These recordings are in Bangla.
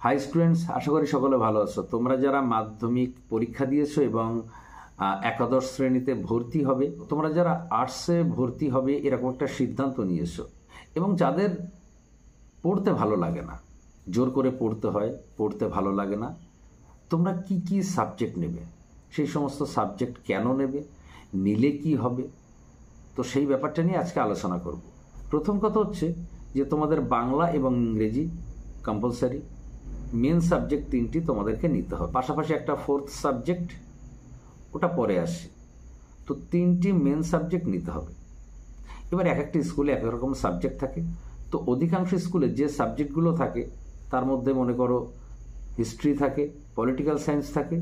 হাই স্টুডেন্টস, আশা করি সকলে ভালো আছো। তোমরা যারা মাধ্যমিক পরীক্ষা দিয়েছো এবং একাদশ শ্রেণীতে ভর্তি হবে, তোমরা যারা আর্টসে ভর্তি হবে এরকম একটা সিদ্ধান্ত নিয়েছো, এবং যাদের পড়তে ভালো লাগে না, জোর করে পড়তে হয়, পড়তে ভালো লাগে না, তোমরা কি কি সাবজেক্ট নেবে, সেই সমস্ত সাবজেক্ট কেন নেবে, নিলে কি হবে, তো সেই ব্যাপারটা নিয়ে আজকে আলোচনা করব। প্রথম কথা হচ্ছে যে তোমাদের বাংলা এবং ইংরেজি কম্পালসারি, মেন সাবজেক্ট তিনটি তোমাদেরকে নিতে হবে, পাশাপাশি একটা ফোর্থ সাবজেক্ট, ওটা পরে আসে। তো তিনটি মেন সাবজেক্ট নিতে হবে। এবার এক একটা স্কুলে এক রকম সাবজেক্ট থাকে। তো অধিকাংশ স্কুলে যে সাবজেক্টগুলো থাকে তার মধ্যে মনে করো হিস্ট্রি থাকে, পলিটিক্যাল সায়েন্স থাকে,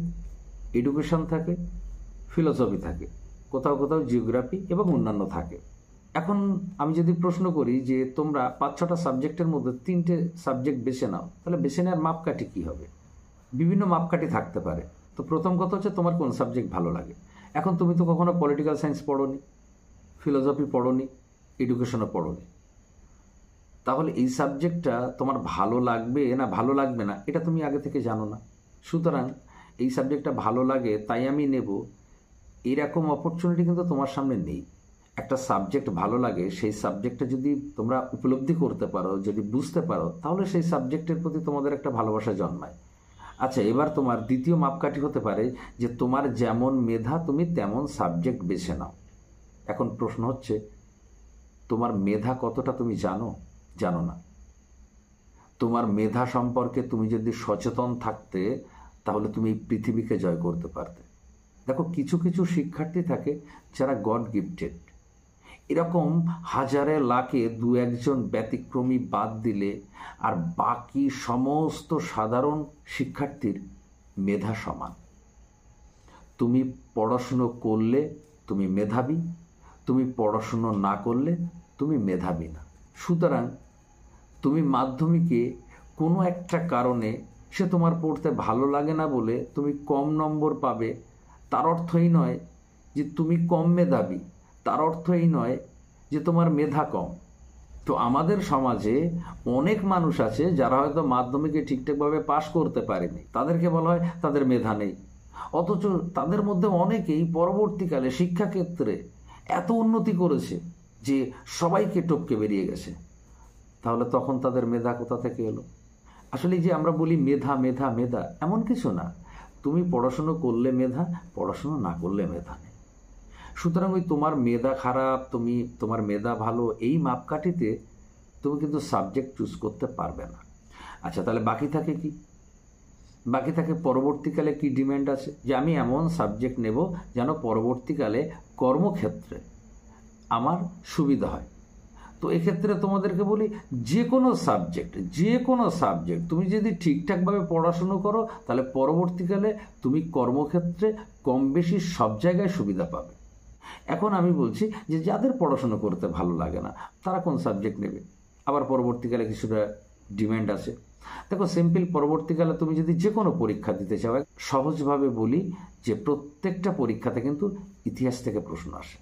এডুকেশন থাকে, ফিলোসফি থাকে, কোথাও কোথাও জিওগ্রাফি এবং অন্যান্য থাকে। এখন আমি যদি প্রশ্ন করি যে তোমরা 5-6টা সাবজেক্টের মধ্যে 3টে সাবজেক্ট বেছে নাও, তাহলে বেছে নেওয়ার মাপকাঠি কী হবে? বিভিন্ন মাপকাঠি থাকতে পারে। তো প্রথম কথা হচ্ছে তোমার কোন সাবজেক্ট ভালো লাগে। এখন তুমি তো কখনো পলিটিক্যাল সায়েন্স পড়োনি, ফিলোসফি পড়োনি, এডুকেশনও পড়োনি, তাহলে এই সাবজেক্টটা তোমার ভালো লাগবে না ভালো লাগবে না এটা তুমি আগে থেকে জানো না। সুতরাং এই সাবজেক্টটা ভালো লাগে তাই আমি নেব, এরকম অপরচুনিটি কিন্তু তোমার সামনে নেই। একটা সাবজেক্ট ভালো লাগে, সেই সাবজেক্টটা যদি তোমরা উপলব্ধি করতে পারো, যদি বুঝতে পারো, তাহলে সেই সাবজেক্টের প্রতি তোমাদের একটা ভালোবাসা জন্মায়। আচ্ছা, এবার তোমার দ্বিতীয় মাপকাঠি হতে পারে যে তোমার যেমন মেধা তুমি তেমন সাবজেক্ট বেছে নাও। এখন প্রশ্ন হচ্ছে তোমার মেধা কতটা তুমি জানো? জানো না। তোমার মেধা সম্পর্কে তুমি যদি সচেতন থাকতে, তাহলে তুমি এই পৃথিবীকে জয় করতে পারতে। দেখো, কিছু কিছু শিক্ষার্থী থাকে যারা গড গিফটেড, এরকম হাজারে লাখে 2-1জন ব্যতিক্রমী বাদ দিলে আর বাকি সমস্ত সাধারণ শিক্ষার্থীর মেধা সমান। তুমি পড়াশুনো করলে তুমি মেধাবী, তুমি পড়াশুনো না করলে তুমি মেধাবী না। সুতরাং তুমি মাধ্যমিকে কোনো একটা কারণে, সে তোমার পড়তে ভালো লাগে না বলে তুমি কম নম্বর পাবে, তার অর্থ এই নয় যে তুমি কম মেধাবী, তার অর্থ এই নয় যে তোমার মেধা কম। তো আমাদের সমাজে অনেক মানুষ আছে যারা হয়তো মাধ্যমিকে ঠিকঠাকভাবে পাশ করতে পারেনি, তাদেরকে বলা হয় তাদের মেধা নেই। অথচ তাদের মধ্যে অনেকেই পরবর্তীকালে শিক্ষাক্ষেত্রে এত উন্নতি করেছে যে সবাইকে টপকে বেরিয়ে গেছে। তাহলে তখন তাদের মেধা কোথা থেকে এলো? আসলে যে আমরা বলি মেধা মেধা মেধা, এমন কিছু না। তুমি পড়াশুনো করলে মেধা, পড়াশুনো না করলে মেধা নেই। সুতরাং ওই তোমার মেধা খারাপ, তোমার মেধা ভালো, এই মাপকাঠিতে তুমি কিন্তু সাবজেক্ট চুজ করতে পারবে না। আচ্ছা, তাহলে বাকি থাকে কি? বাকি থাকে পরবর্তীকালে কি ডিমান্ড আছে, যে আমি এমন সাবজেক্ট নেব যেন পরবর্তীকালে কর্মক্ষেত্রে আমার সুবিধা হয়। তো এক্ষেত্রে তোমাদেরকে বলি, যে কোনো সাবজেক্ট তুমি যদি ঠিকঠাকভাবে পড়াশুনো করো, তাহলে পরবর্তীকালে তুমি কর্মক্ষেত্রে কম বেশি সব জায়গায় সুবিধা পাবে। এখন আমি বলছি যে যাদের পড়াশুনো করতে ভালো লাগে না, তারা কোন সাবজেক্ট নেবে? আবার পরবর্তীকালে কিছুটা ডিমান্ড আছে। দেখো, সিম্পল, পরবর্তীকালে তুমি যদি যে কোনো পরীক্ষা দিতে চাও, সহজভাবে বলি যে প্রত্যেকটা পরীক্ষাতে কিন্তু ইতিহাস থেকে প্রশ্ন আসে,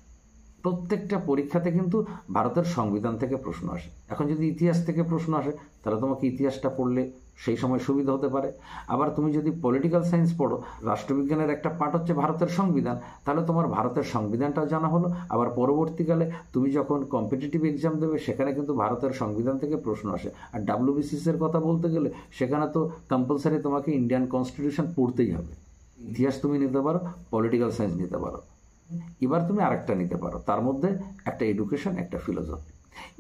প্রত্যেকটা পরীক্ষাতে কিন্তু ভারতের সংবিধান থেকে প্রশ্ন আসে। এখন যদি ইতিহাস থেকে প্রশ্ন আসে, তাহলে তোমাকে ইতিহাসটা পড়লে সেই সময় সুবিধা হতে পারে। আবার তুমি যদি পলিটিক্যাল সায়েন্স পড়ো, রাষ্ট্রবিজ্ঞানের একটা পার্ট হচ্ছে ভারতের সংবিধান, তাহলে তোমার ভারতের সংবিধানটাও জানা হলো। আবার পরবর্তীকালে তুমি যখন কম্পিটিটিভ এক্সাম দেবে, সেখানে কিন্তু ভারতের সংবিধান থেকে প্রশ্ন আসে। আর WBCS-এর কথা বলতে গেলে সেখানে তো কম্পালসারি তোমাকে ইন্ডিয়ান কনস্টিটিউশন পড়তেই হবে। ইতিহাস তুমি নিতে পারো, পলিটিক্যাল সায়েন্স নিতে পারো, এবার তুমি আরেকটা নিতে পারো, তার মধ্যে একটা এডুকেশন, একটা ফিলোসফি।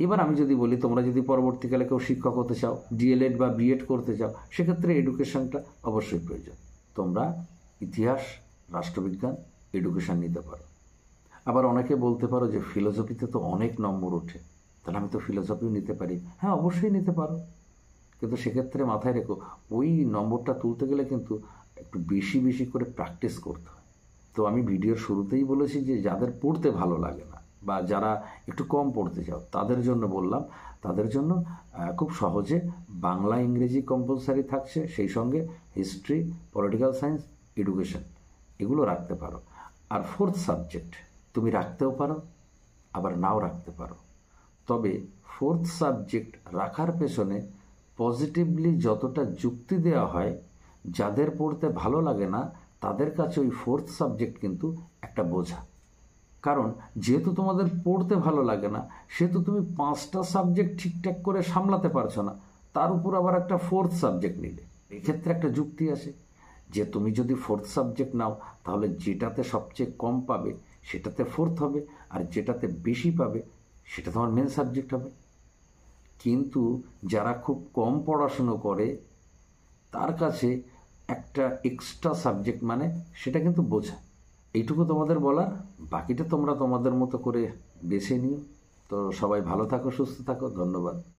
এবার আমি যদি বলি, তোমরা যদি পরবর্তীকালে কেউ শিক্ষক হতে চাও, DLED বা B.Ed করতে চাও, সেক্ষেত্রে এডুকেশনটা অবশ্যই প্রয়োজন। তোমরা ইতিহাস, রাষ্ট্রবিজ্ঞান, এডুকেশন নিতে পারো। আবার অনেকে বলতে পারো যে ফিলোসফিতে তো অনেক নম্বর ওঠে, তাহলে আমি তো ফিলোসফিও নিতে পারি। হ্যাঁ, অবশ্যই নিতে পারো, কিন্তু সেক্ষেত্রে মাথায় রেখো, ওই নম্বরটা তুলতে গেলে কিন্তু একটু বেশি বেশি করে প্র্যাকটিস করতে হয়। তো আমি ভিডিওর শুরুতেই বলেছি যে যাদের পড়তে ভালো লাগে না বা যারা একটু কম পড়তে চাও, তাদের জন্য বললাম, তাদের জন্য খুব সহজে বাংলা ইংরেজি কম্পালসারি থাকছে, সেই সঙ্গে হিস্ট্রি, পলিটিক্যাল সায়েন্স, এডুকেশন, এগুলো রাখতে পারো। আর ফোর্থ সাবজেক্ট তুমি রাখতেও পারো, আবার নাও রাখতে পারো। তবে ফোর্থ সাবজেক্ট রাখার পেছনে পজিটিভলি যতটা যুক্তি দেওয়া হয়, যাদের পড়তে ভালো লাগে না তাদের কাছে ওই ফোর্থ সাবজেক্ট কিন্তু একটা বোঝা। কারণ যেহেতু তোমাদের পড়তে ভালো লাগে না, সেহেতু তুমি 5টা সাবজেক্ট ঠিকঠাক করে সামলাতে পারছো না, তার উপর আবার একটা ফোর্থ সাবজেক্ট নিলে। এক্ষেত্রে একটা যুক্তি আসে যে তুমি যদি ফোর্থ সাবজেক্ট নাও তাহলে যেটাতে সবচেয়ে কম পাবে সেটাতে ফোর্থ হবে, আর যেটাতে বেশি পাবে সেটা তোমার মেন সাবজেক্ট হবে। কিন্তু যারা খুব কম পড়াশুনো করে তার কাছে একটা এক্সট্রা সাবজেক্ট মানে সেটা কিন্তু বোঝা। এইটুকু তোমাদের বলার, বাকিটা তোমরা তোমাদের মতো করে বেছে নিও। তো সবাই ভালো থাকো, সুস্থ থাকো, ধন্যবাদ।